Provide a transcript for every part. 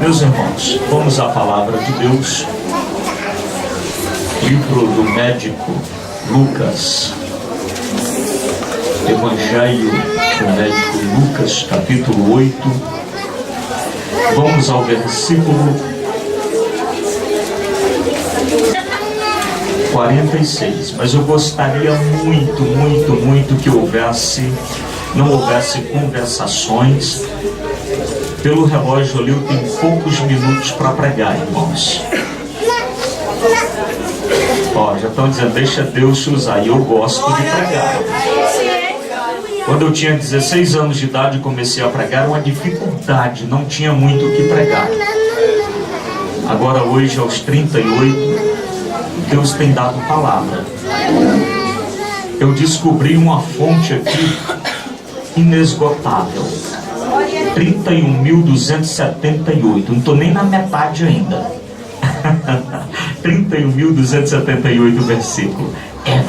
Meus irmãos, vamos à palavra de Deus. Livro do médico Lucas. Evangelho do médico Lucas, capítulo 8. Vamos ao versículo 46. Mas eu gostaria muito que não houvesse conversações. Pelo relógio ali eu tenho poucos minutos para pregar, irmãos. Já estão dizendo, deixa Deus te usar. E eu gosto de pregar. Quando eu tinha 16 anos de idade e comecei a pregar, era uma dificuldade, não tinha muito o que pregar. Agora hoje, aos 38, Deus tem dado palavra. Eu descobri uma fonte aqui inesgotável. 31.278, não estou nem na metade ainda. 31.278 versículos.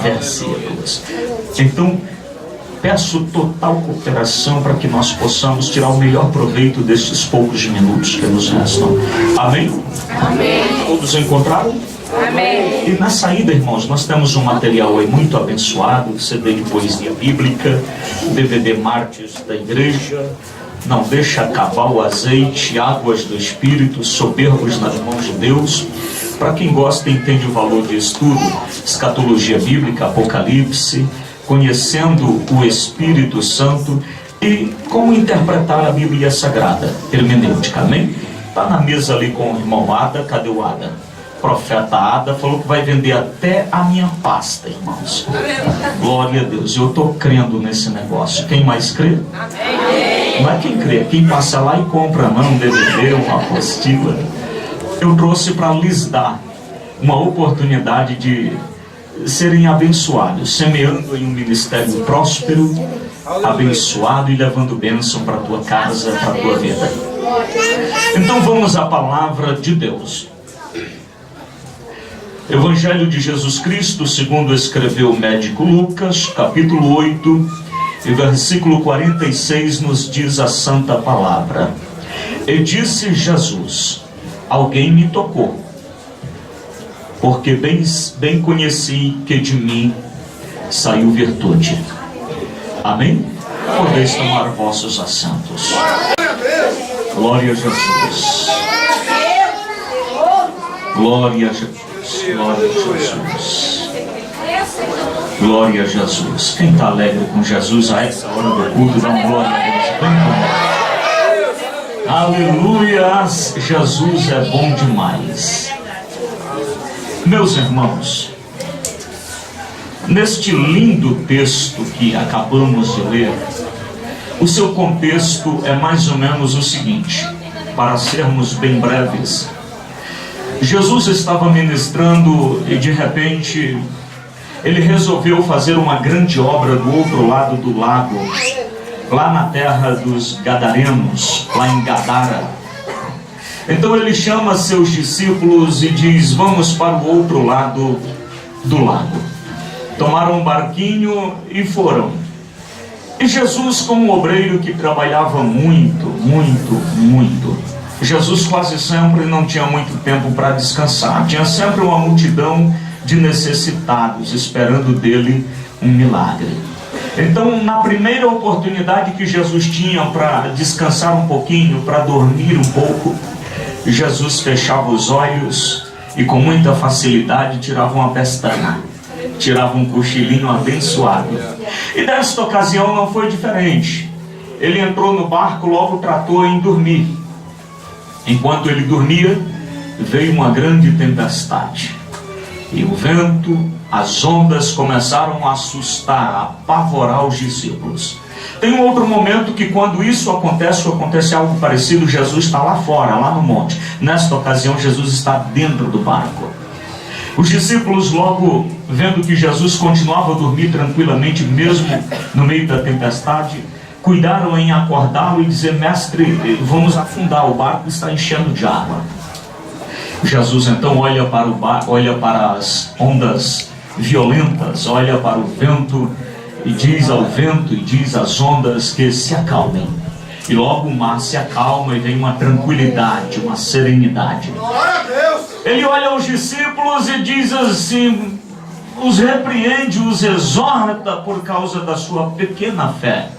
Versículos. Então, peço total cooperação para que nós possamos tirar o melhor proveito destes poucos minutos que nos restam. Amém? Amém. Todos encontraram? Amém. E na saída, irmãos, nós temos um material aí muito abençoado, CD de poesia bíblica, DVD Mártires da Igreja, Não Deixa Acabar o Azeite, Águas do Espírito, Soberbos nas Mãos de Deus. Para quem gosta e entende o valor de estudo, Escatologia Bíblica, Apocalipse, Conhecendo o Espírito Santo e Como Interpretar a Bíblia Sagrada, hermenêutica, amém? Está na mesa ali com o irmão Ada. Cadê o Ada? Profeta Ada falou que vai vender até a minha pasta, irmãos. Glória a Deus, eu estou crendo nesse negócio. Quem mais crê? Amém. Não é quem crê, quem passa lá e compra um DVD, uma apostila. Eu trouxe para lhes dar uma oportunidade de serem abençoados, semeando em um ministério próspero, abençoado e levando bênção para a tua casa, para a tua vida. Então vamos à palavra de Deus. Evangelho de Jesus Cristo, segundo escreveu o médico Lucas, capítulo 8, e versículo 46, nos diz a santa palavra. E disse Jesus: alguém me tocou, porque bem conheci que de mim saiu virtude. Amém? Podeis tomar vossos assentos. Glória a Jesus. Glória a Jesus. Glória a Jesus. Glória a Jesus. Quem está alegre com Jesus a essa hora do culto, dá uma glória a Deus. Vem comigo. Aleluia. Jesus é bom demais. Meus irmãos, neste lindo texto que acabamos de ler, o seu contexto é mais ou menos o seguinte, para sermos bem breves. Jesus estava ministrando e de repente ele resolveu fazer uma grande obra do outro lado do lago, lá na terra dos Gadarenos, lá em Gadara. Então ele chama seus discípulos e diz: vamos para o outro lado do lago. Tomaram um barquinho e foram. E Jesus, como um obreiro que trabalhava muito, Jesus quase sempre não tinha muito tempo para descansar. Tinha sempre uma multidão de necessitados esperando dele um milagre. Então, na primeira oportunidade que Jesus tinha para descansar um pouquinho, para dormir um pouco, Jesus fechava os olhos e com muita facilidade tirava uma pestana, tirava um cochilinho abençoado. E desta ocasião não foi diferente. Ele entrou no barco, logo tratou em dormir. Enquanto ele dormia, veio uma grande tempestade. E o vento, as ondas começaram a assustar, a apavorar os discípulos. Tem um outro momento que quando isso acontece algo parecido, Jesus está lá fora, lá no monte. Nesta ocasião, Jesus está dentro do barco. Os discípulos, logo vendo que Jesus continuava a dormir tranquilamente, mesmo no meio da tempestade, cuidaram em acordá-lo e dizer: mestre, vamos afundar, o barco está enchendo de água. Jesus então olha para o barco, olha para as ondas violentas, olha para o vento e diz ao vento e diz às ondas que se acalmem. E logo o mar se acalma e vem uma tranquilidade, uma serenidade. Ele olha os discípulos e diz assim, os repreende, os exorta por causa da sua pequena fé.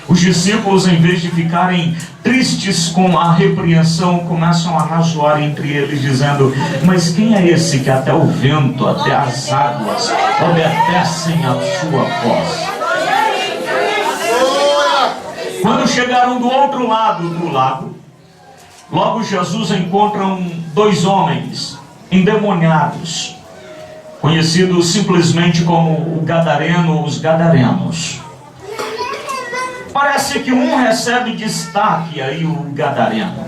Os discípulos, em vez de ficarem tristes com a repreensão, começam a razoar entre eles, dizendo: mas quem é esse que até o vento, até as águas obedecem à sua voz? Quando chegaram do outro lado do lago, logo Jesus encontra dois homens endemoniados, conhecidos simplesmente como o Gadareno ou os Gadarenos. Parece que um recebe destaque aí, o Gadareno.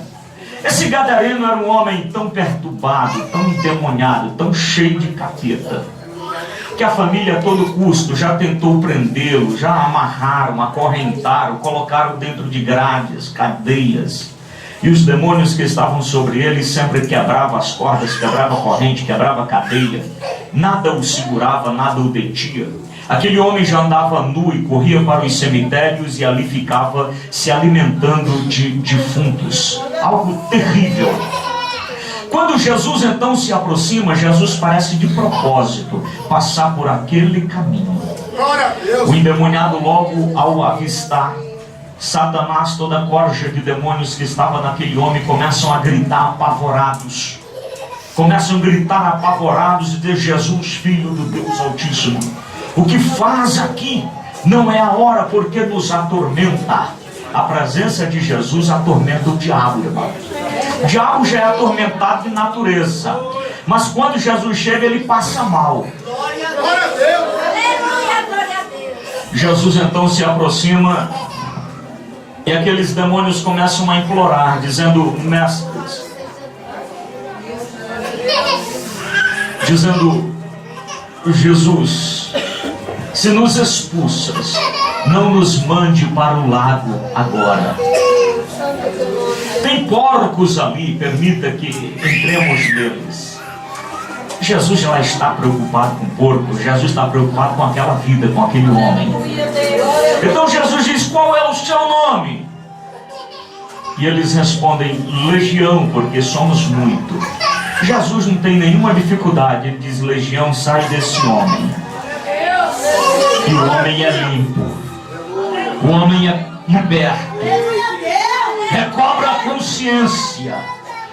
Esse Gadareno era um homem tão perturbado, tão endemoniado, tão cheio de capeta, que a família a todo custo já tentou prendê-lo, já amarraram, acorrentaram, colocaram dentro de grades, cadeias. E os demônios que estavam sobre ele sempre quebravam as cordas, quebravam a corrente, quebravam a cadeia. Nada o segurava, nada o detinha. Aquele homem já andava nu e corria para os cemitérios e ali ficava se alimentando de defuntos. Algo terrível. Quando Jesus então se aproxima, Jesus parece de propósito passar por aquele caminho. O endemoniado, logo ao avistar Satanás, toda a corja de demônios que estava naquele homem, começam a gritar apavorados. Começam a gritar apavorados e dizer: Jesus, Filho do Deus Altíssimo, o que faz aqui? Não é a hora, porque nos atormenta. A presença de Jesus atormenta o diabo, irmão. O diabo já é atormentado de natureza, mas quando Jesus chega, ele passa mal. Glória a Deus! Jesus então se aproxima e aqueles demônios começam a implorar, dizendo: mestres, dizendo: Jesus, se nos expulsas, não nos mande para o lago agora. Tem porcos ali, permita que entremos neles. Jesus já está preocupado com porcos, Jesus está preocupado com aquela vida, com aquele homem. Então Jesus diz: qual é o seu nome? E eles respondem: Legião, porque somos muito. Jesus não tem nenhuma dificuldade, ele diz: Legião, sai desse homem. E o homem é limpo, o homem é liberto, recobra a consciência.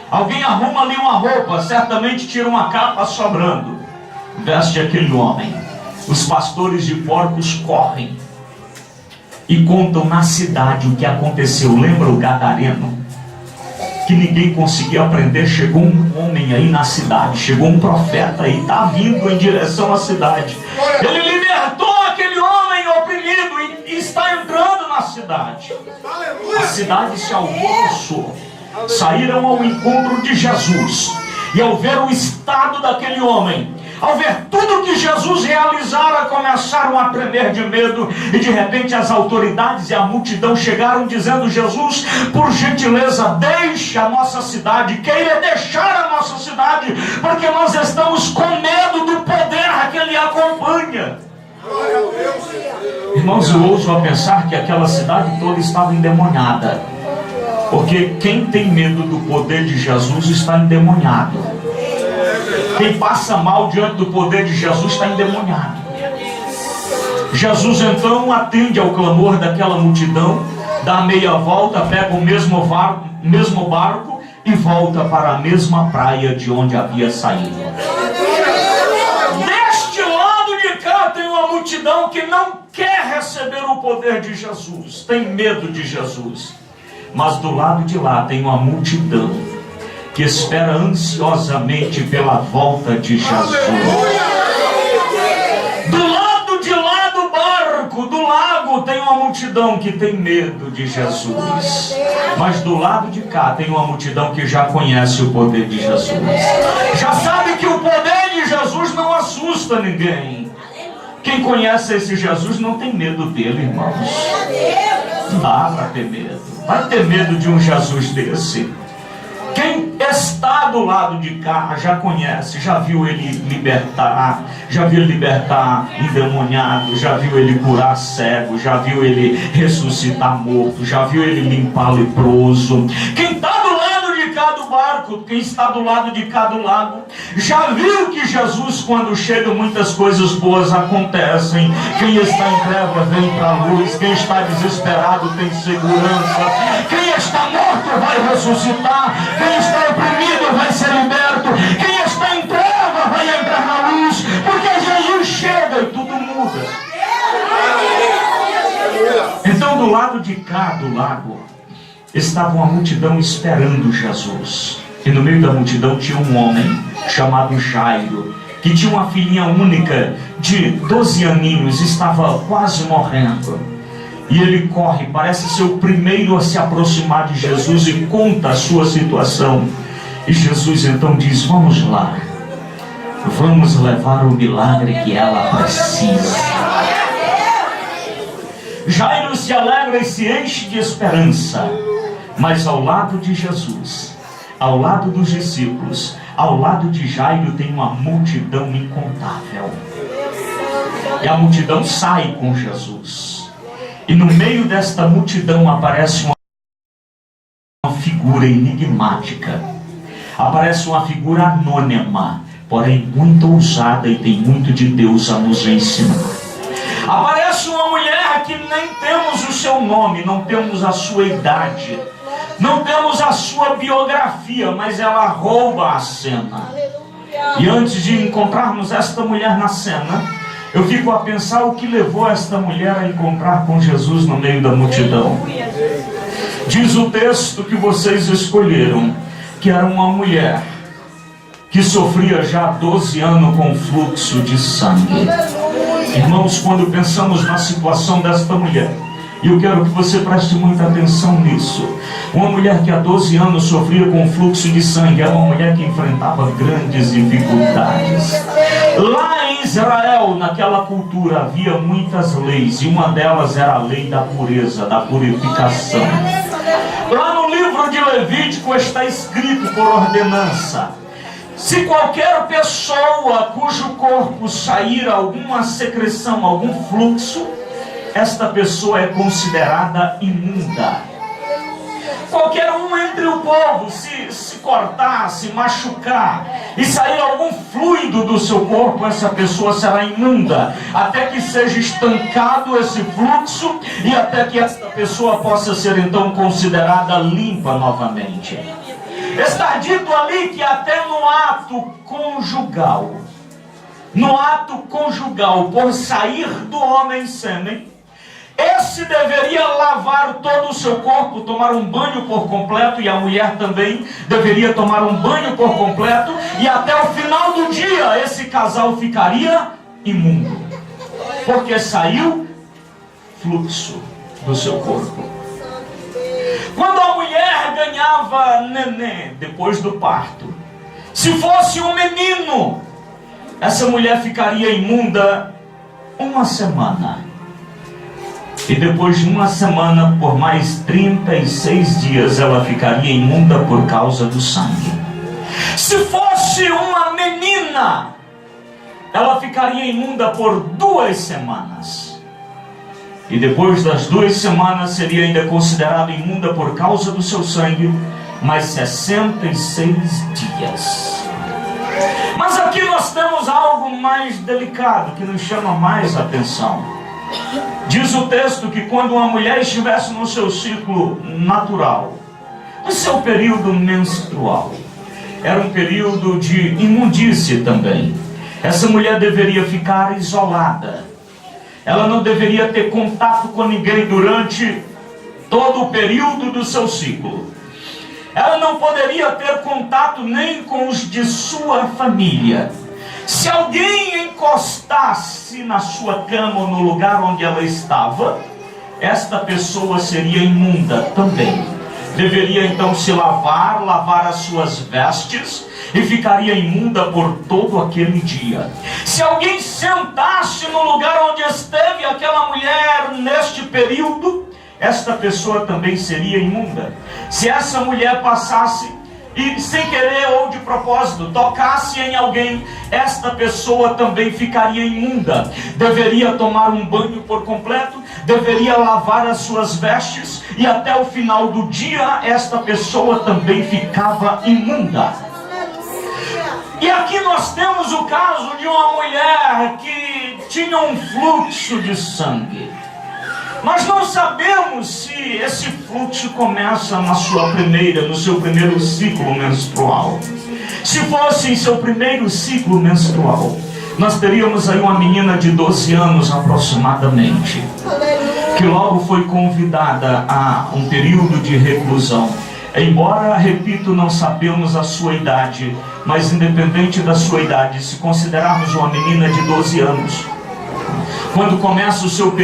Alguém arruma ali uma roupa, certamente tira uma capa sobrando, veste aquele homem. Os pastores de porcos correm e contam na cidade o que aconteceu. Lembra o Gadareno? Que ninguém conseguia aprender. Chegou um homem aí na cidade, chegou um profeta aí, está vindo em direção à cidade. Ele libertou aquele homem oprimido e está entrando na cidade. A cidade se alvoroçou, saíram ao encontro de Jesus, e ao ver o estado daquele homem, ao ver tudo que Jesus realizara, começaram a tremer de medo. E de repente as autoridades e a multidão chegaram dizendo: Jesus, por gentileza, deixe a nossa cidade, queira deixar a nossa cidade, porque nós estamos com medo do poder que ele acompanha. Irmãos, eu ouso a pensar que aquela cidade toda estava endemoniada, porque quem tem medo do poder de Jesus está endemoniado. Quem passa mal diante do poder de Jesus está endemoniado. Jesus então atende ao clamor daquela multidão, dá meia volta, pega o mesmo barco e volta para a mesma praia de onde havia saído. Deste lado de cá tem uma multidão que não quer receber o poder de Jesus, tem medo de Jesus. Mas do lado de lá tem uma multidão que espera ansiosamente pela volta de Jesus. Do lado de lá do barco, do lago, tem uma multidão que tem medo de Jesus. Mas do lado de cá tem uma multidão que já conhece o poder de Jesus. Já sabe que o poder de Jesus não assusta ninguém. Quem conhece esse Jesus não tem medo dele, irmãos. Não dá para ter medo. Vai ter medo de um Jesus desse? Quem está está do lado de cá já conhece, já viu ele libertar, endemoniado, já viu ele curar cego, já viu ele ressuscitar morto, já viu ele limpar leproso. Quem está do lado de cá do barco, quem está do lado de cá do lago, já viu que Jesus, quando chega, muitas coisas boas acontecem. Quem está em trevas vem para a luz, quem está desesperado tem segurança, quem está morto vai ressuscitar, quem está oprimido vai ser liberto, quem está em trevas vai entrar na luz, porque Jesus chega e tudo muda. Então, do lado de cá do lago estava uma multidão esperando Jesus, e no meio da multidão tinha um homem chamado Jairo, que tinha uma filhinha única de 12 aninhos, estava quase morrendo. E ele corre, parece ser o primeiro a se aproximar de Jesus e conta a sua situação. E Jesus então diz: vamos lá, vamos levar o milagre que ela precisa. Jairo se alegra e se enche de esperança, mas ao lado de Jesus, ao lado dos discípulos, ao lado de Jairo tem uma multidão incontável. E a multidão sai com Jesus. E no meio desta multidão aparece uma figura enigmática. Aparece uma figura anônima, porém muito ousada e tem muito de Deus a nos ensinar. Aparece uma mulher que nem temos o seu nome, não temos a sua idade, não temos a sua biografia, mas ela rouba a cena. E antes de encontrarmos esta mulher na cena, eu fico a pensar o que levou esta mulher a encontrar com Jesus no meio da multidão. Diz o texto que vocês escolheram que era uma mulher que sofria já há 12 anos com fluxo de sangue. Irmãos, quando pensamos na situação desta mulher, e eu quero que você preste muita atenção nisso, uma mulher que há 12 anos sofria com fluxo de sangue, era uma mulher que enfrentava grandes dificuldades. Lá em Israel, naquela cultura, havia muitas leis, e uma delas era a lei da pureza, da purificação. Lá no livro de Levítico está escrito por ordenança: se qualquer pessoa cujo corpo sair alguma secreção, algum fluxo, esta pessoa é considerada imunda. Qualquer um entre o povo, se cortar, se machucar e sair algum fluido do seu corpo, essa pessoa será imunda, até que seja estancado esse fluxo e até que esta pessoa possa ser então considerada limpa novamente. Está dito ali que até no ato conjugal, por sair do homem sêmen, esse deveria lavar todo o seu corpo, tomar um banho por completo, e a mulher também deveria tomar um banho por completo, e até o final do dia esse casal ficaria imundo, porque saiu fluxo do seu corpo. Quando a mulher ganhava neném depois do parto, se fosse um menino, essa mulher ficaria imunda uma semana. E depois de uma semana, por mais 36 dias, ela ficaria imunda por causa do sangue. Se fosse uma menina, ela ficaria imunda por 2 semanas. E depois das 2 semanas, seria ainda considerada imunda por causa do seu sangue, mais 66 dias. Mas aqui nós temos algo mais delicado, que nos chama mais atenção. Diz o texto que quando uma mulher estivesse no seu ciclo natural, no seu período menstrual, era um período de imundície também. Essa mulher deveria ficar isolada. Ela não deveria ter contato com ninguém durante todo o período do seu ciclo. Ela não poderia ter contato nem com os de sua família. Se alguém encostasse na sua cama ou no lugar onde ela estava, esta pessoa seria imunda também. Deveria então se lavar as suas vestes e ficaria imunda por todo aquele dia. Se alguém sentasse no lugar onde esteve aquela mulher neste período, esta pessoa também seria imunda. Se essa mulher passasse e sem querer ou de propósito tocasse em alguém, esta pessoa também ficaria imunda. Deveria tomar um banho por completo, deveria lavar as suas vestes, e até o final do dia esta pessoa também ficava imunda. E aqui nós temos o caso de uma mulher que tinha um fluxo de sangue. Nós não sabemos se esse fluxo começa no seu primeiro ciclo menstrual. Se fosse em seu primeiro ciclo menstrual, nós teríamos aí uma menina de 12 anos aproximadamente, que logo foi convidada a um período de reclusão. Embora, repito, não sabemos a sua idade, mas independente da sua idade, se considerarmos uma menina de 12 anos, quando começa o seu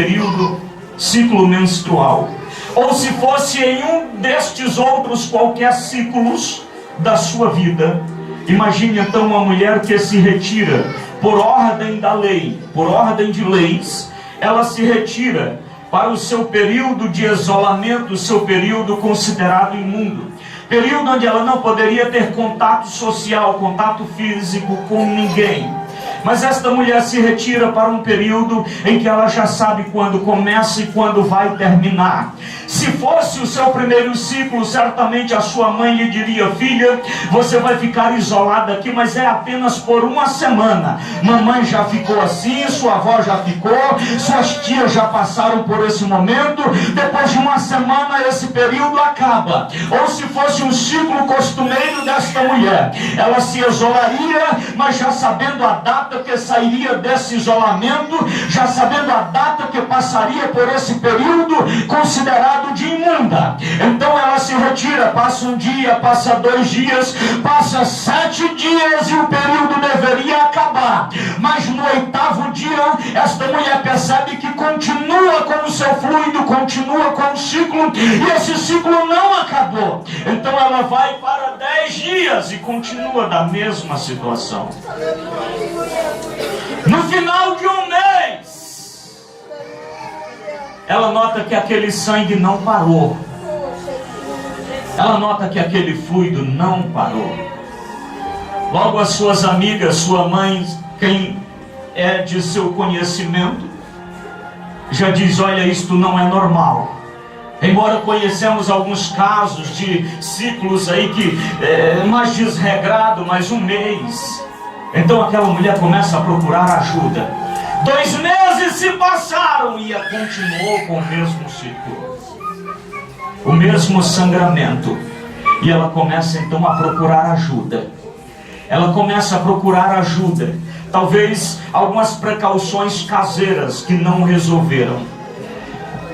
ciclo menstrual, ou se fosse em um destes outros qualquer ciclos da sua vida, imagine então uma mulher que se retira por ordem da lei, por ordem de leis, ela se retira para o seu período de isolamento, o seu período considerado imundo, período onde ela não poderia ter contato social, contato físico com ninguém. Mas esta mulher se retira para um período em que ela já sabe quando começa e quando vai terminar. Se fosse o seu primeiro ciclo, certamente a sua mãe lhe diria: filha, você vai ficar isolada aqui, mas é apenas por uma semana. Mamãe já ficou assim, sua avó já ficou, suas tias já passaram por esse momento. Depois de uma semana esse período acaba. Ou se fosse um ciclo costumeiro desta mulher, ela se isolaria, mas já sabendo a data que sairia desse isolamento, já sabendo a data que passaria por esse período considerado de imunda. Então ela se retira, passa um dia, passa 2 dias, passa 7 dias e o período deveria acabar. Mas no 8º dia, esta mulher percebe que continua com o seu fluido, continua com o ciclo, e esse ciclo não acabou. Então ela vai para 10 dias e continua da mesma situação. No final de um mês, ela nota que aquele sangue não parou. Ela nota que aquele fluido não parou. Logo as suas amigas, sua mãe, quem é de seu conhecimento, já diz: olha, isto não é normal. Embora conhecemos alguns casos de ciclos aí que mais desregrado, mais um mês. Então aquela mulher começa a procurar ajuda. 2 meses se passaram e ela continuou com o mesmo ciclo, o mesmo sangramento. E ela começa então a procurar ajuda. Ela começa a procurar ajuda. Talvez algumas precauções caseiras que não resolveram.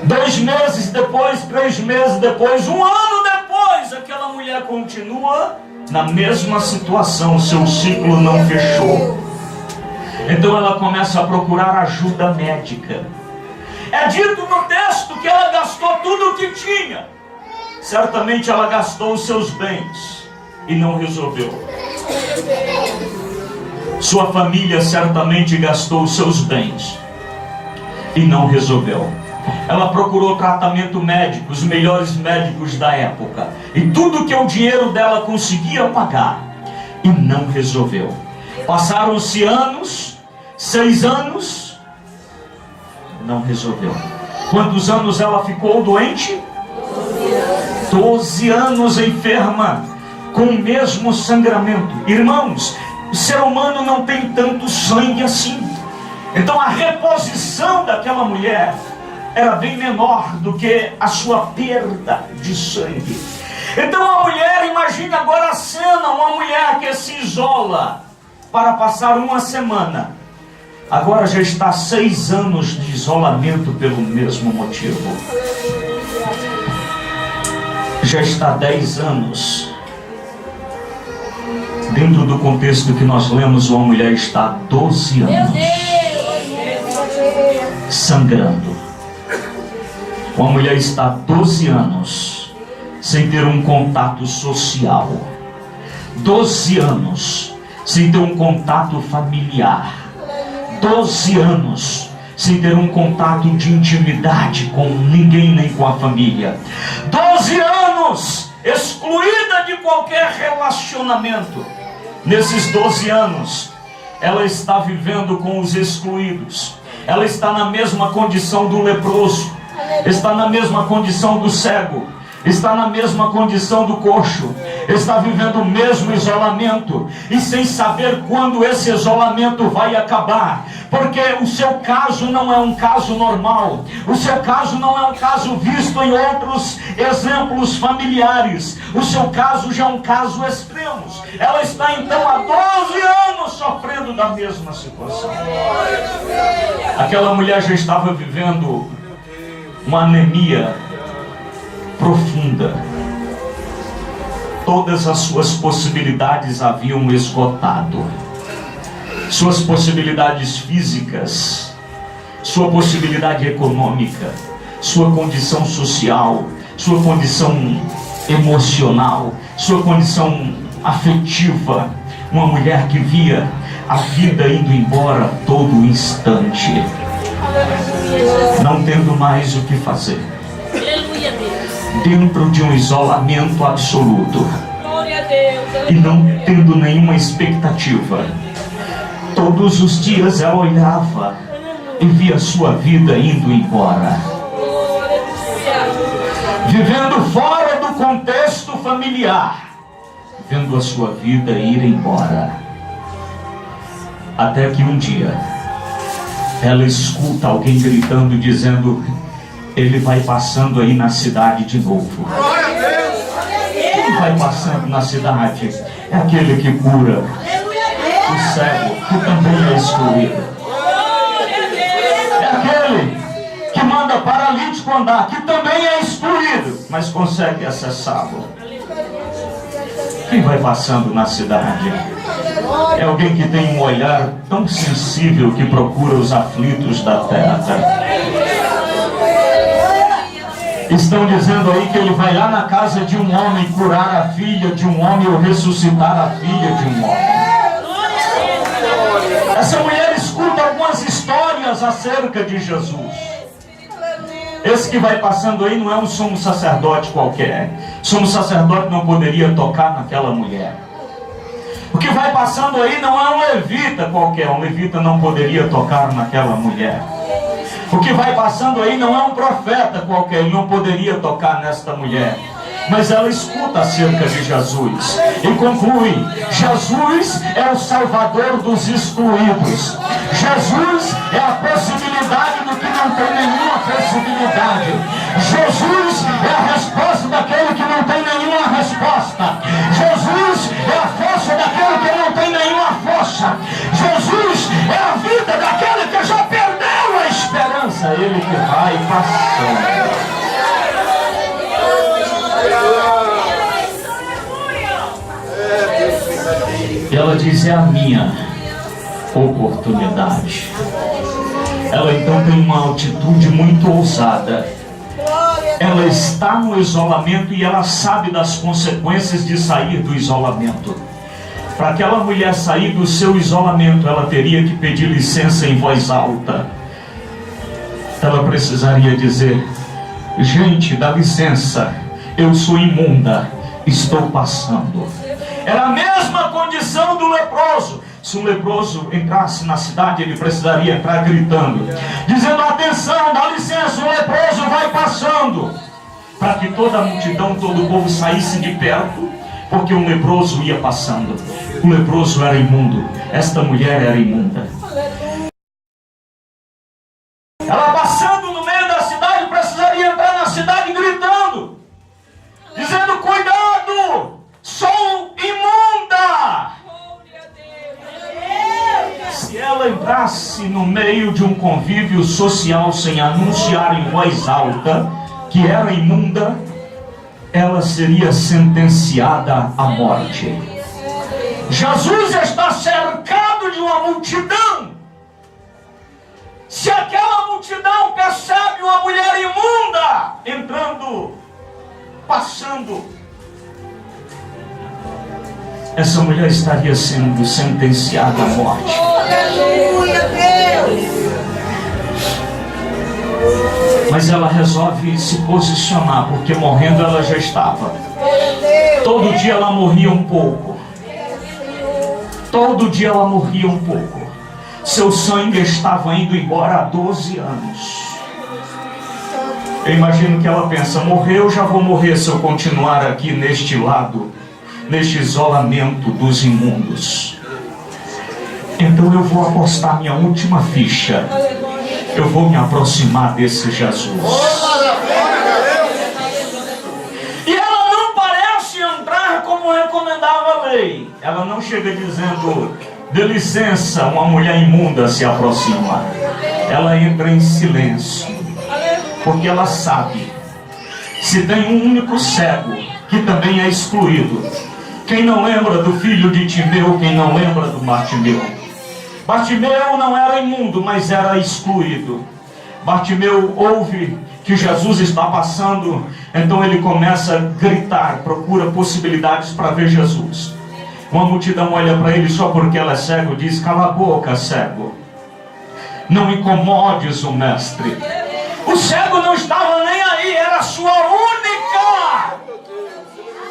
2 meses depois, 3 meses depois, 1 ano depois, aquela mulher continua na mesma situação, seu ciclo não fechou. Então ela começa a procurar ajuda médica. É dito no texto que ela gastou tudo o que tinha. Certamente ela gastou os seus bens e não resolveu. Sua família certamente gastou os seus bens e não resolveu. Ela procurou tratamento médico, os melhores médicos da época, e tudo que o dinheiro dela conseguia pagar, e não resolveu. Passaram-se anos, 6 anos, não resolveu. Quantos anos ela ficou doente? 12 anos enferma, com o mesmo sangramento. Irmãos, o ser humano não tem tanto sangue assim. Então a reposição daquela mulher era bem menor do que a sua perda de sangue. Então a mulher, imagine agora a cena, uma mulher que se isola para passar uma semana, agora já está 6 anos de isolamento pelo mesmo motivo. Já está 10 anos. Dentro do contexto que nós lemos, uma mulher está há 12 anos sangrando. Uma mulher está há 12 anos sem ter um contato social. 12 anos sem ter um contato familiar. 12 anos sem ter um contato de intimidade com ninguém, nem com a família. 12 anos excluída de qualquer relacionamento. Nesses 12 anos, ela está vivendo com os excluídos. Ela está na mesma condição do leproso, está na mesma condição do cego, está na mesma condição do coxo, está vivendo o mesmo isolamento, e sem saber quando esse isolamento vai acabar, porque o seu caso não é um caso normal, o seu caso não é um caso visto em outros exemplos familiares, o seu caso já é um caso extremo. Ela está então há 12 anos sofrendo da mesma situação. Aquela mulher já estava vivendo uma anemia profunda. Todas as suas possibilidades haviam esgotado. Suas possibilidades físicas, sua possibilidade econômica, sua condição social, sua condição emocional, sua condição afetiva. Uma mulher que via a vida indo embora a todo instante, não tendo mais o que fazer, dentro de um isolamento absoluto e não tendo nenhuma expectativa. Todos os dias ela olhava e via sua vida indo embora, vivendo fora do contexto familiar, vendo a sua vida ir embora. Até que um dia ela escuta alguém gritando, dizendo: ele vai passando aí na cidade de novo. Quem vai passando na cidade? É aquele que cura o cego, que também é excluído. É aquele que manda paralítico andar, que também é excluído, mas consegue acessá-lo. Quem vai passando na cidade? É alguém que tem um olhar tão sensível que procura os aflitos da terra. Estão dizendo aí que ele vai lá na casa de um homem curar a filha de um homem ou ressuscitar a filha de um homem. Essa mulher escuta algumas histórias acerca de Jesus. Esse que vai passando aí não é um sumo sacerdote qualquer. Sumo sacerdote não poderia tocar naquela mulher. O que vai passando aí não é um levita qualquer. Um levita não poderia tocar naquela mulher. O que vai passando aí não é um profeta qualquer. Ele não poderia tocar nesta mulher. Mas ela escuta acerca de Jesus e conclui: Jesus é o Salvador dos excluídos. Jesus é a possibilidade do que não tem nenhuma possibilidade. Jesus é a resposta daquele que não tem nenhuma resposta. Jesus é a força daquele que não tem nenhuma força. Jesus é a vida daquele que já perdeu a esperança. Ele que vai passando. E ela diz: é a minha oportunidade. Ela então tem uma atitude muito ousada. Ela está no isolamento e ela sabe das consequências de sair do isolamento. Para aquela mulher sair do seu isolamento, ela teria que pedir licença em voz alta. Ela precisaria dizer: gente, dá licença, eu sou imunda, estou passando. Era a mesma condição do leproso. Se um leproso entrasse na cidade, ele precisaria entrar gritando, dizendo: atenção, dá licença, o leproso vai passando, para que toda a multidão, todo o povo saísse de perto, porque um leproso ia passando. O leproso era imundo, esta mulher era imunda. Ela passando no meio da cidade, precisaria entrar na cidade gritando, dizendo: cuidado, sou imunda. Se ela entrasse no meio de um convívio social sem anunciar em voz alta que era imunda, ela seria sentenciada à morte. Jesus está cercado de uma multidão. Se aquela multidão percebe uma mulher imunda entrando, passando, essa mulher estaria sendo sentenciada à morte. Aleluia, Deus! Mas ela resolve se posicionar, porque morrendo ela já estava. Todo dia ela morria um pouco. Todo dia ela morria um pouco. Seu sangue estava indo embora há 12 anos. Eu imagino que ela pensa: morreu, já vou morrer se eu continuar aqui neste lado, neste isolamento dos imundos. Então eu vou apostar minha última ficha. Eu vou me aproximar desse Jesus. E ela não parece entrar como recomendava a lei. Ela não chega dizendo: dê licença, uma mulher imunda se aproxima. Ela entra em silêncio, porque ela sabe, se tem um único cego que também é excluído. Quem não lembra do filho de Timeu? Quem não lembra do Bartimeu? Bartimeu não era imundo, mas era excluído. Bartimeu ouve que Jesus está passando, então ele começa a gritar, procura possibilidades para ver Jesus. Uma multidão olha para ele só porque ela é cego, diz: cala a boca, cego, não incomodes o mestre. O cego não estava nem aí, era a sua única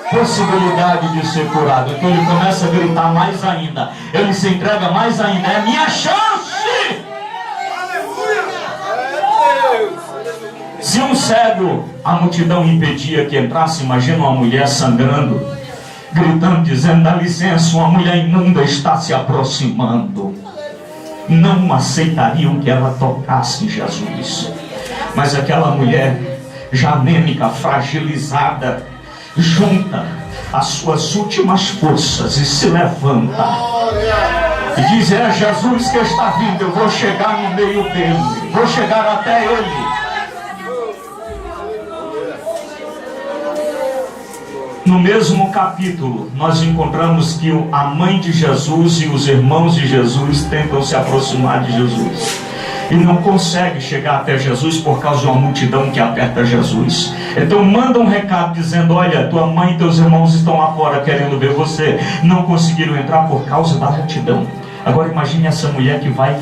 possibilidade de ser curado. Então ele começa a gritar mais ainda, ele se entrega mais ainda: é minha chance. Se um cego a multidão impedia que entrasse, imagina uma mulher sangrando, gritando, dizendo: dá licença, uma mulher imunda está se aproximando. Não aceitariam que ela tocasse Jesus. Mas aquela mulher, já anêmica, fragilizada, junta as suas últimas forças e se levanta e diz: é Jesus que está vindo, eu vou chegar no meio dele, vou chegar até ele. No mesmo capítulo, nós encontramos que a mãe de Jesus e os irmãos de Jesus tentam se aproximar de Jesus e não conseguem chegar até Jesus por causa de uma multidão que aperta Jesus. Então manda um recado dizendo: olha, tua mãe e teus irmãos estão lá fora querendo ver você. Não conseguiram entrar por causa da multidão. Agora imagine essa mulher que vai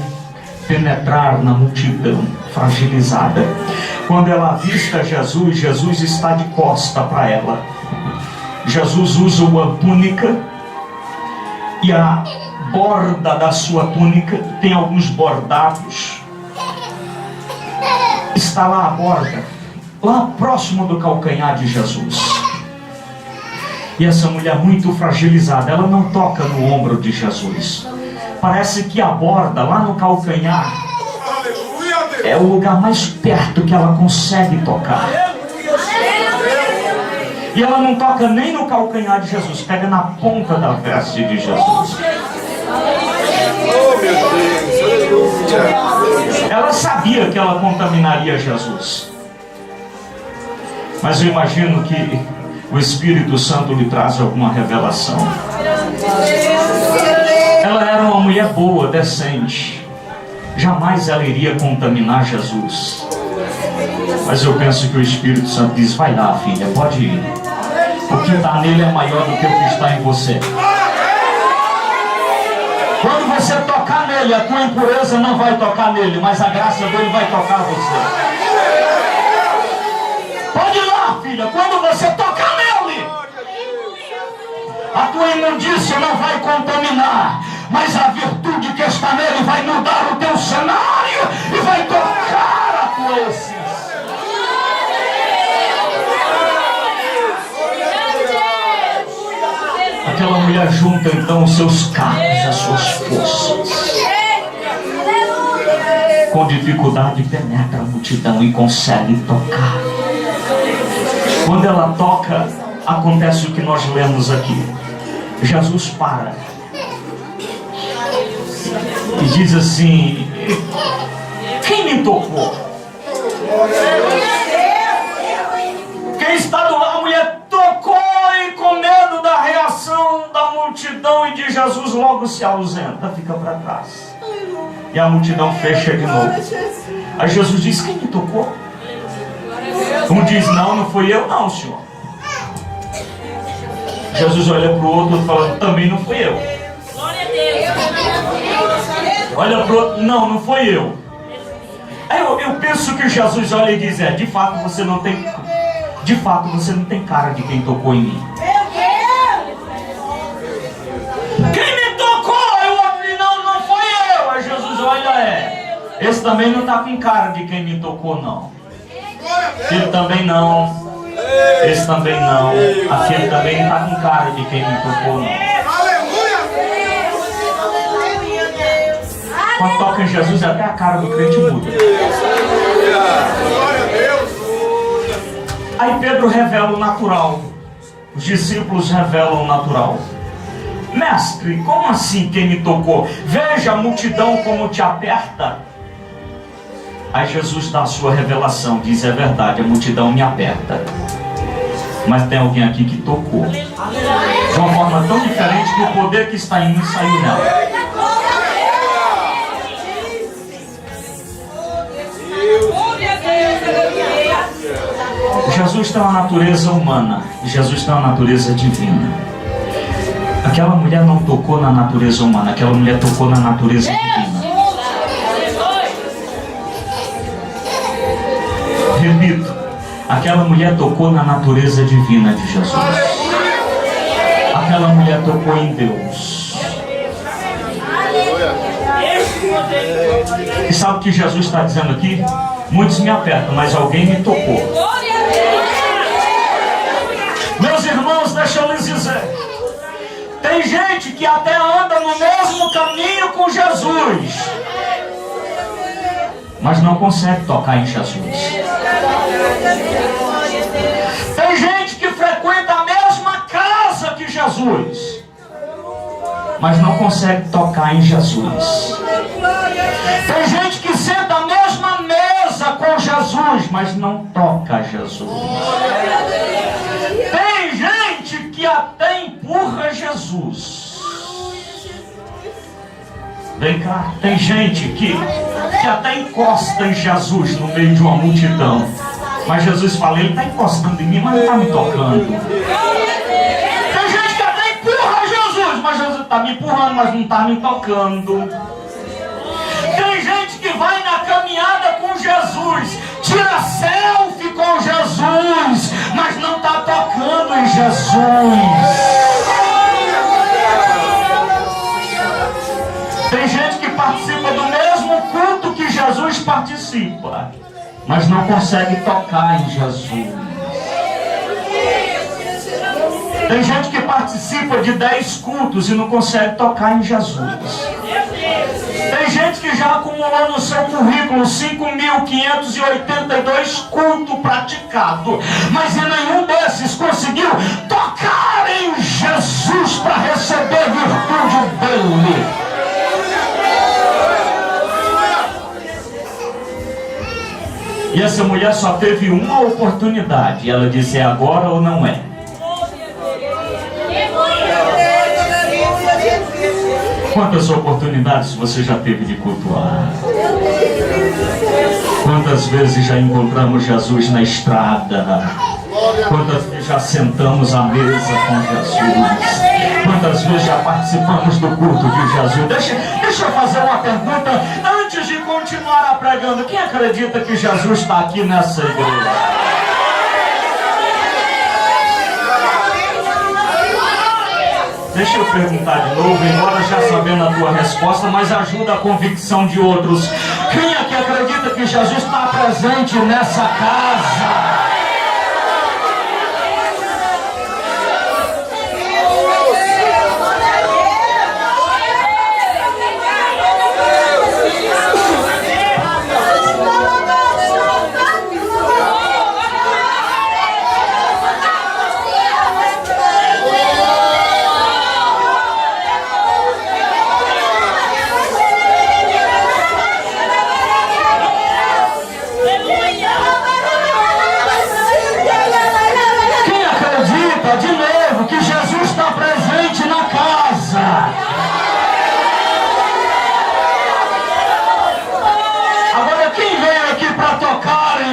penetrar na multidão, fragilizada. Quando ela avista Jesus, Jesus está de costa para ela. Jesus usa uma túnica e a borda da sua túnica tem alguns bordados. Está lá a borda, lá próximo do calcanhar de Jesus. E essa mulher muito fragilizada, ela não toca no ombro de Jesus. Parece que a borda lá no calcanhar é o lugar mais perto que ela consegue tocar. E ela não toca nem no calcanhar de Jesus, pega na ponta da veste de Jesus. Ela sabia que ela contaminaria Jesus. Mas eu imagino que o Espírito Santo lhe traz alguma revelação. Ela era uma mulher boa, decente. Jamais ela iria contaminar Jesus. Mas eu penso que o Espírito Santo diz: vai lá, filha, pode ir. O que está nele é maior do que o que está em você. Quando você tocar nele, a tua impureza não vai tocar nele, mas a graça dele vai tocar você. Pode ir lá, filha, quando você tocar nele, a tua imundícia não vai contaminar, mas a virtude que está nele vai mudar o teu cenário e vai tocar a tua essência. Aquela mulher junta então os seus carros, as suas forças. Com dificuldade penetra a multidão e consegue tocar. Quando ela toca, acontece o que nós lemos aqui. Jesus para e diz assim: quem me tocou? Quem está do lado? A mulher tocou e com medo da reação da multidão e de Jesus logo se ausenta, fica para trás. E a multidão fecha de novo. Aí Jesus diz: quem me tocou? Um diz: não fui eu, não, senhor. Jesus olha para o outro falando: também não fui eu. Olha para o outro: não fui eu. Aí eu penso que Jesus olha e diz: de fato você não tem cara de quem tocou em mim. Esse também não está com cara de quem me tocou, não. Ele também não. Esse também não. Aquele também não está com cara de quem me tocou, não. Quando toca em Jesus, até a cara do crente muda. Aí Pedro revela o natural. Os discípulos revelam o natural. Mestre, como assim quem me tocou? Veja a multidão como te aperta. Aí Jesus dá a sua revelação. Diz, é verdade, a multidão me aperta. Mas tem alguém aqui que tocou. De uma forma tão diferente que o poder que está em mim saiu nela. Jesus tem uma natureza humana e Jesus tem uma natureza divina. Aquela mulher não tocou na natureza humana, aquela mulher tocou na natureza divina. Repito, aquela mulher tocou na natureza divina de Jesus. Aquela mulher tocou em Deus. E sabe o que Jesus está dizendo aqui? Muitos me apertam, mas alguém me tocou. Meus irmãos, deixa eu lhes dizer, tem gente que até anda no mesmo caminho com Jesus, mas não consegue tocar em Jesus. Tem gente que frequenta a mesma casa que Jesus, mas não consegue tocar em Jesus. Tem gente que senta à mesma mesa com Jesus, mas não toca Jesus. Tem gente que até empurra Jesus. Vem cá, tem gente que até encosta em Jesus no meio de uma multidão, mas Jesus fala, ele está encostando em mim, mas não está me tocando. Tem gente que até empurra Jesus, mas Jesus está me empurrando, mas não está me tocando. Tem gente que vai na caminhada com Jesus, tira selfie com Jesus, mas não está tocando em Jesus. Tem gente que participa do mesmo culto que Jesus participa, mas não consegue tocar em Jesus. Tem gente que participa de 10 cultos e não consegue tocar em Jesus. Tem gente que já acumulou no seu currículo 5.582 cultos praticados, mas em nenhum desses conseguiu tocar em Jesus para receber virtude dele. E essa mulher só teve uma oportunidade. Ela disse, é agora ou não é? Quantas oportunidades você já teve de cultuar? Quantas vezes já encontramos Jesus na estrada? Quantas vezes já sentamos à mesa com Jesus? Quantas vezes já participamos do culto de Jesus? Deixa eu fazer uma pergunta antes de continuar pregando. Quem acredita que Jesus está aqui nessa igreja? Deixa eu perguntar de novo, embora já sabendo a tua resposta, mas ajuda a convicção de outros. Quem aqui acredita que Jesus está presente nessa casa?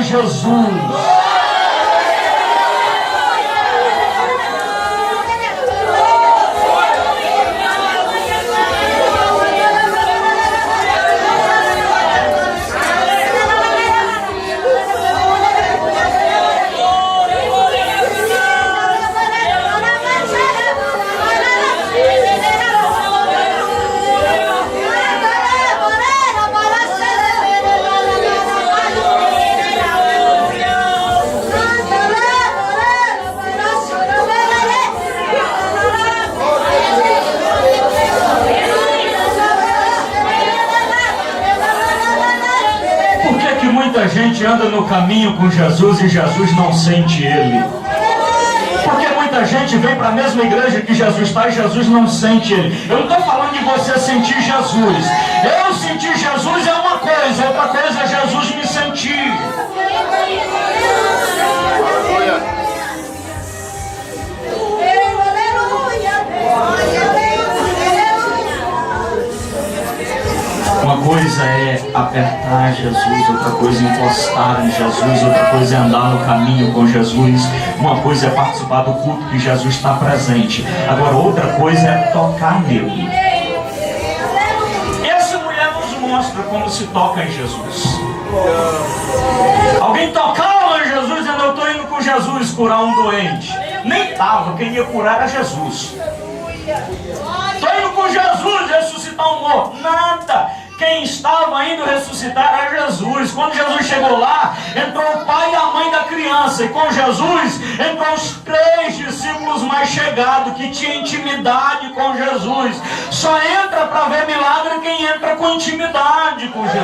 Jesus. gente anda no caminho com Jesus e Jesus não sente ele. Porque muita gente vem para a mesma igreja que Jesus está e Jesus não sente ele. Eu não estou falando de você sentir Jesus. Eu sentir Jesus é uma coisa, outra coisa é Jesus me sentir. Uma coisa é apertar Jesus, outra coisa é encostar em Jesus, outra coisa é andar no caminho com Jesus, uma coisa é participar do culto que Jesus está presente. Agora outra coisa é tocar nele. Essa mulher nos mostra como se toca em Jesus. Alguém tocava em Jesus dizendo: eu estou indo com Jesus curar um doente. Nem estava, quem ia curar era Jesus. Estou indo com Jesus ressuscitar um morto. Nada. Quem estava indo ressuscitar era Jesus. Quando Jesus chegou lá, entrou o pai e a mãe da criança. E com Jesus entrou os 3 discípulos mais chegados, que tinham intimidade com Jesus. Só entra para ver milagre quem entra com intimidade com Jesus.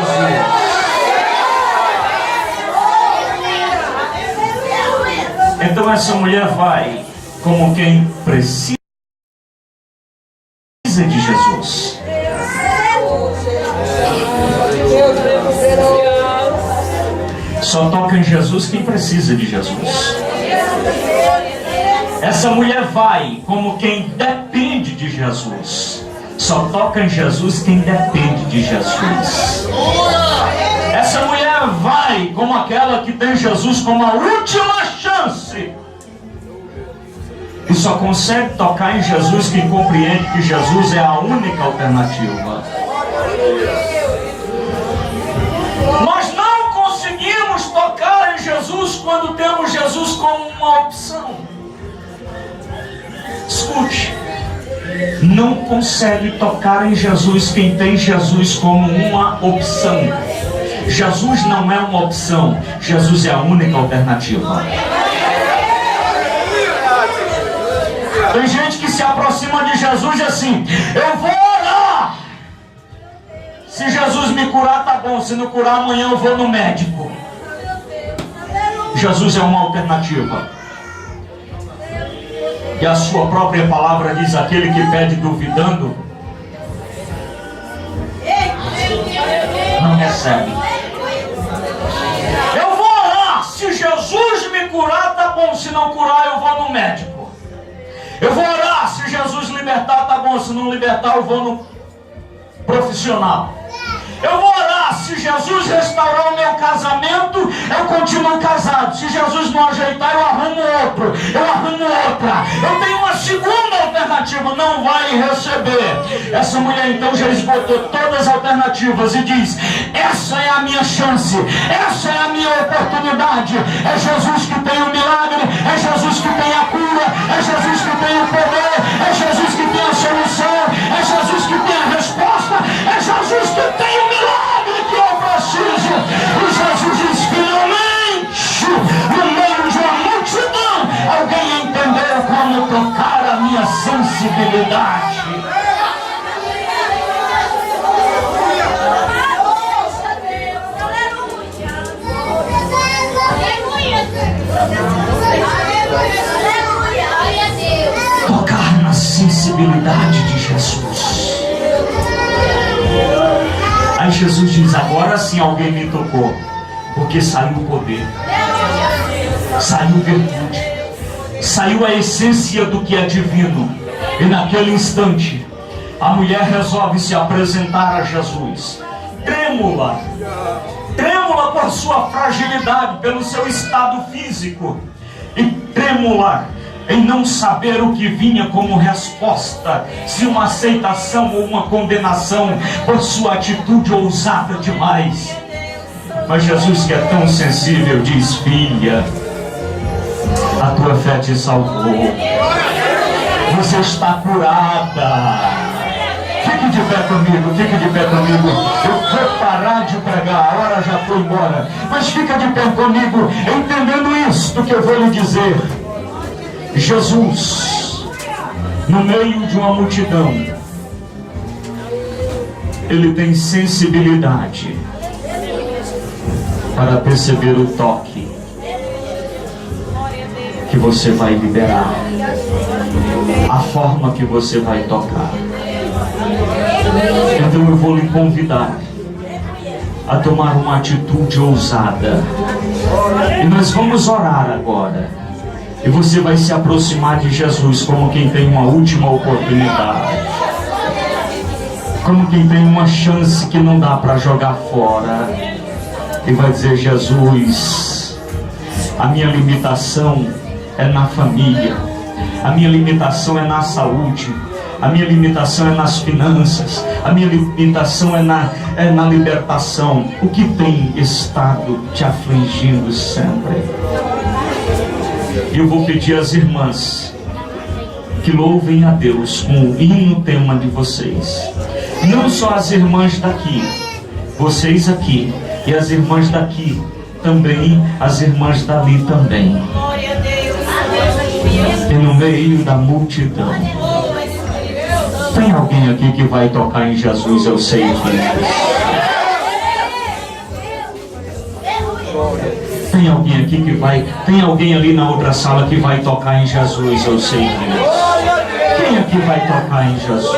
Então essa mulher vai como quem precisa de Jesus. Só toca em Jesus quem precisa de Jesus. Essa mulher vai como quem depende de Jesus. Só toca em Jesus quem depende de Jesus. Essa mulher vai como aquela que tem Jesus como a última chance. E só consegue tocar em Jesus quem compreende que Jesus é a única alternativa. Nós não conseguimos tocar em Jesus quando temos Jesus como uma opção. Escute, não consegue tocar em Jesus quem tem Jesus como uma opção. Jesus não é uma opção, Jesus é a única alternativa. Tem gente que se aproxima de Jesus assim: eu vou orar. Se Jesus me curar, tá bom. Se não curar, amanhã eu vou no médico. Jesus é uma alternativa. E a sua própria palavra diz: aquele que pede duvidando não recebe. Eu vou orar. Se Jesus me curar, tá bom. Se não curar, eu vou no médico. Eu vou orar. Se Jesus libertar, tá bom. Se não libertar, eu vou no profissional. Eu vou orar. Se Jesus restaurar o meu casamento, eu continuo casado. Se Jesus não ajeitar, eu arrumo outro. Eu arrumo outra. Eu tenho uma segunda alternativa. Não vai receber. Essa mulher então já esgotou todas as alternativas e diz: essa é a minha chance. Essa é a minha oportunidade. É Jesus que tem o milagre. É Jesus que tem a cura. É Jesus que tem o poder. É Jesus que tem a solução. É Jesus que tem a resposta. É Jesus que tem o milagre que eu preciso. E Jesus diz: finalmente, no meio de uma multidão, alguém entendeu como tocar a minha sensibilidade. Tocar na sensibilidade de Jesus. Aí Jesus diz: agora sim alguém me tocou, porque saiu o poder, saiu virtude, saiu a essência do que é divino. E naquele instante a mulher resolve se apresentar a Jesus, trêmula por sua fragilidade, pelo seu estado físico, e trêmula em não saber o que vinha como resposta, se uma aceitação ou uma condenação por sua atitude ousada demais. Mas Jesus, que é tão sensível, diz: filha, a tua fé te salvou, você está curada. Fique de pé comigo, fique de pé comigo. Eu vou parar de pregar, a hora já foi embora, mas fica de pé comigo, entendendo isto que eu vou lhe dizer. Jesus, no meio de uma multidão, ele tem sensibilidade. para perceber o toque que você vai liberar, a forma que você vai tocar. Então eu vou lhe convidar a tomar uma atitude ousada, e nós vamos orar agora, e você vai se aproximar de Jesus como quem tem uma última oportunidade, como quem tem uma chance que não dá para jogar fora, e vai dizer: Jesus, a minha limitação é na família, a minha limitação é na saúde, a minha limitação é nas finanças, a minha limitação é na libertação. O que tem estado te afligindo sempre? Eu vou pedir às irmãs que louvem a Deus com o hino tema de vocês. Não só as irmãs daqui, vocês aqui, e as irmãs daqui também, as irmãs dali também. E no meio da multidão, tem alguém aqui que vai tocar em Jesus? Eu sei que tem alguém aqui que vai. Tem alguém ali na outra sala que vai tocar em Jesus? Eu sei que quem aqui vai tocar em Jesus?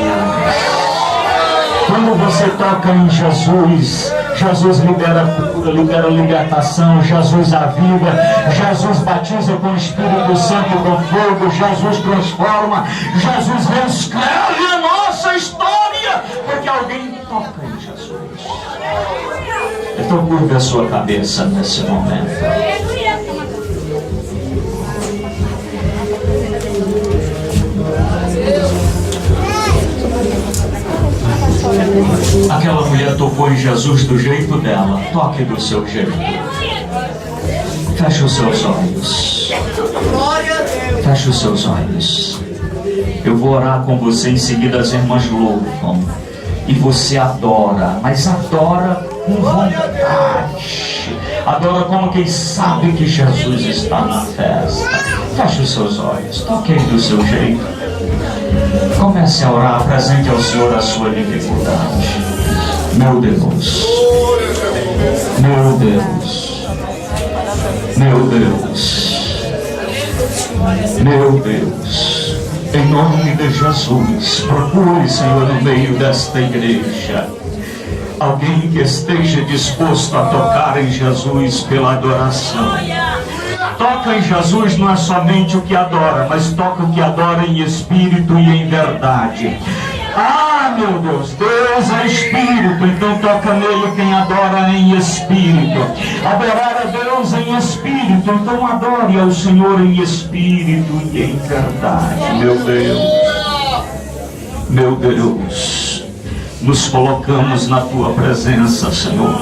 Quando você toca em Jesus, Jesus libera cura, libera libertação, Jesus aviva, Jesus batiza com o Espírito Santo e com fogo, Jesus transforma, Jesus reescreve a nossa história, porque alguém toca em Jesus. Então curva a sua cabeça nesse momento. Aquela mulher tocou em Jesus do jeito dela. Toque do seu jeito. Feche os seus olhos. Feche os seus olhos. Eu vou orar com você, em seguida as irmãs louvam. E você adora, mas adora com vontade. Adora como quem sabe que Jesus está na festa. Feche os seus olhos. Toque do seu jeito. Comece a orar, apresente ao Senhor a sua dificuldade. Meu Deus, meu Deus, meu Deus, meu Deus, em nome de Jesus, procure, Senhor, no meio desta igreja, alguém que esteja disposto a tocar em Jesus pela adoração. Toca em Jesus não é somente o que adora, mas toca o que adora em espírito e em verdade. Ah, meu Deus, Deus é espírito, então toca nele quem adora em espírito. Adorar a Deus em espírito, então adore ao Senhor em espírito e em verdade. Meu Deus, meu Deus, nos colocamos na tua presença, Senhor,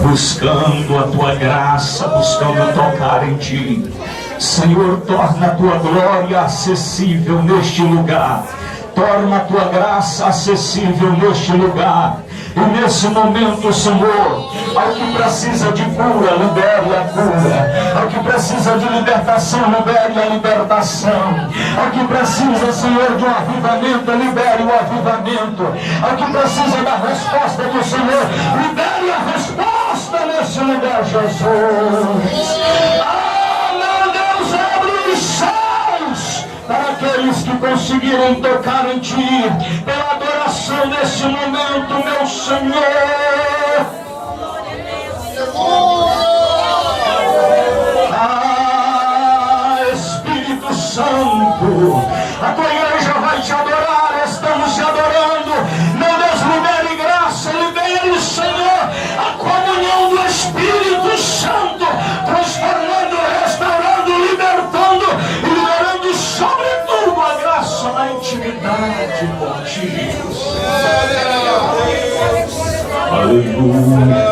buscando a tua graça, buscando tocar em ti. Senhor, torna a tua glória acessível neste lugar. Torna a tua graça acessível neste lugar. E nesse momento, Senhor, ao que precisa de cura, libere a cura. Ao que precisa de libertação, libere a libertação. Ao que precisa, Senhor, de um avivamento, libere o avivamento. Ao que precisa da resposta do Senhor, libere a resposta nesse lugar, Jesus. Ah, meu Deus, abre os céus para aqueles que conseguirem tocar em ti, pela adoração nesse momento, meu Senhor. Ah, Espírito Santo, a tua igreja vai te adorar, estamos te adorando. Meu Deus, libere graça, libere, Senhor, a comunhão do Espírito Santo, transformando, restaurando, libertando e liberando sobretudo a graça na intimidade contigo. Aleluia.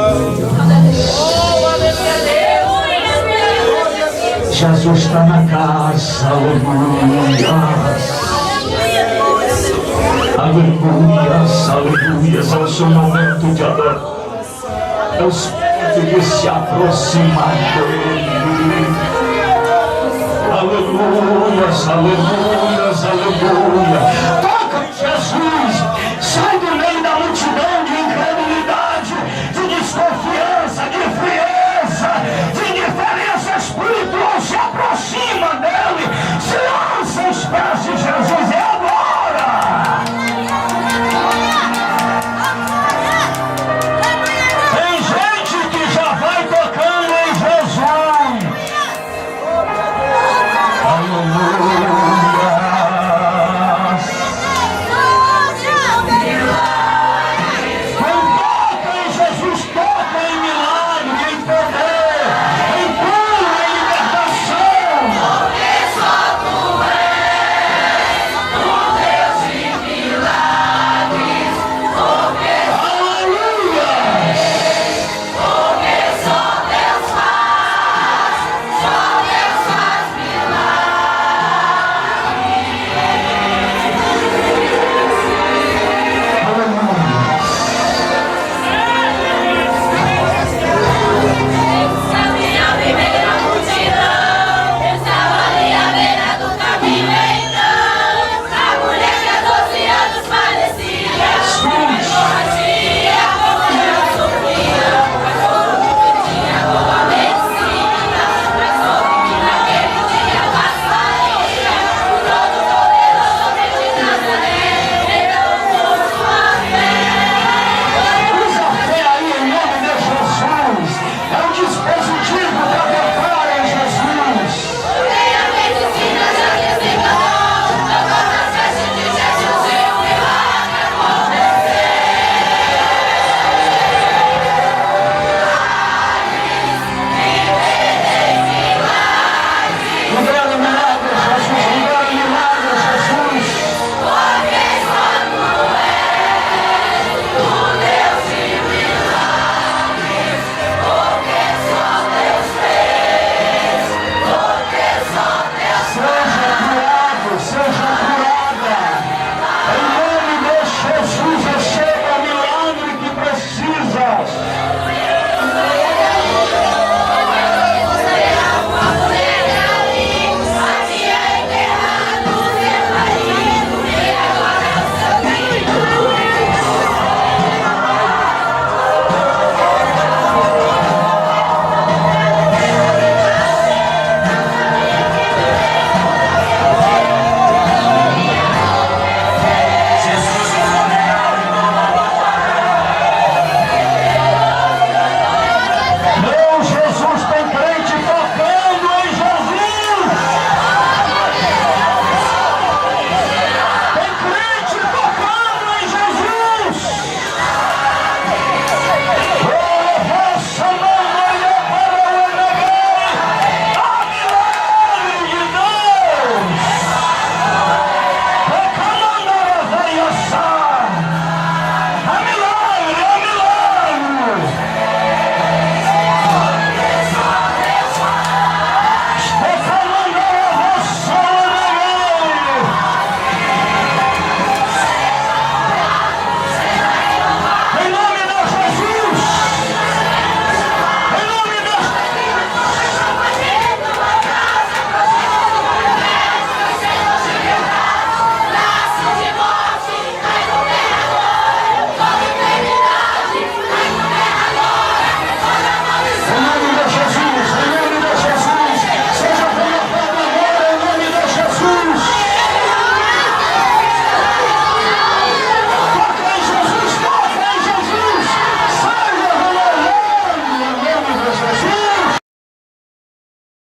Jesus está na casa, aleluia. Aleluia, aleluia. É o seu momento de adorar. É o Espírito que se aproxima dele. Aleluia, aleluia, aleluia. Toca em Jesus. Sai